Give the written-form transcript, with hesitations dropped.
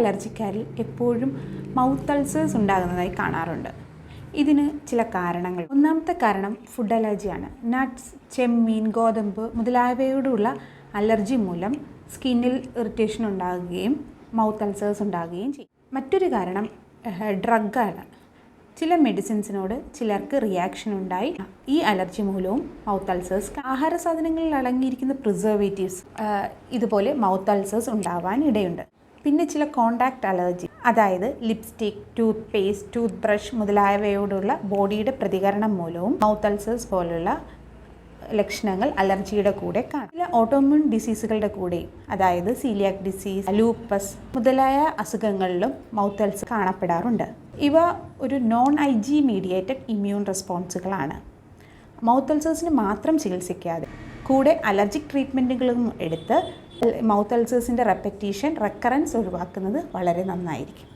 അലർജിക്കാരിൽ എപ്പോഴും mouth ulcers ഉണ്ടാകുന്നതായി കാണാറുണ്ട്. ഇതിന് ചില കാരണങ്ങൾ. ഒന്നാമത്തെ കാരണം ഫുഡ് അലർജിയാണ്. നട്ട്സ്, ചെമ്മീൻ, ഗോതമ്പ് മുതലായവയോടുള്ള അലർജി മൂലം സ്കിന്നിൽ ഇറിറ്റേഷൻ ഉണ്ടാകുകയും മൗത്ത് അൾസേഴ്സ് ഉണ്ടാകുകയും ചെയ്യും. മറ്റൊരു കാരണം ഡ്രഗാണ്. ചില മെഡിസിൻസിനോട് ചിലർക്ക് റിയാക്ഷൻ ഉണ്ടായി ഈ അലർജി മൂലവും മൗത്ത് അൾസേഴ്സ്. ആഹാര സാധനങ്ങളിൽ അടങ്ങിയിരിക്കുന്ന പ്രിസർവേറ്റീവ്സ് ഇതുപോലെ മൗത്ത് അൾസേഴ്സ് ഉണ്ടാവാൻ ഇടയുണ്ട്. പിന്നെ ചില കോണ്ടാക്റ്റ് അലർജി, അതായത് lipstick, toothpaste, toothbrush മുതലായവയോടുള്ള ബോഡിയുടെ പ്രതികരണം മൂലവും മൗത്ത് അൾസേഴ്സ് പോലുള്ള ലക്ഷണങ്ങൾ അലർജിയുടെ കൂടെ കാണാം. ചില ഓട്ടോമ്യൂൺ ഡിസീസുകളുടെ കൂടെ, അതായത് സീലിയാക് ഡിസീസ്, ലൂപ്പസ് മുതലായ അസുഖങ്ങളിലും മൗത്ത് അൾസർ കാണപ്പെടാറുണ്ട്. ഇവ ഒരു നോൺ IG മീഡിയേറ്റഡ് ഇമ്മ്യൂൺ റെസ്പോൺസുകളാണ്. മൗത്ത് അൾസേഴ്സിന് മാത്രം ചികിത്സിക്കാതെ കൂടെ അലർജിക് ട്രീറ്റ്മെൻറ്റുകളും എടുത്ത് മൗത്ത് അൾസേഴ്സിൻ്റെ റെക്കറൻസ് ഒഴിവാക്കുന്നത് വളരെ നന്നായിരിക്കും.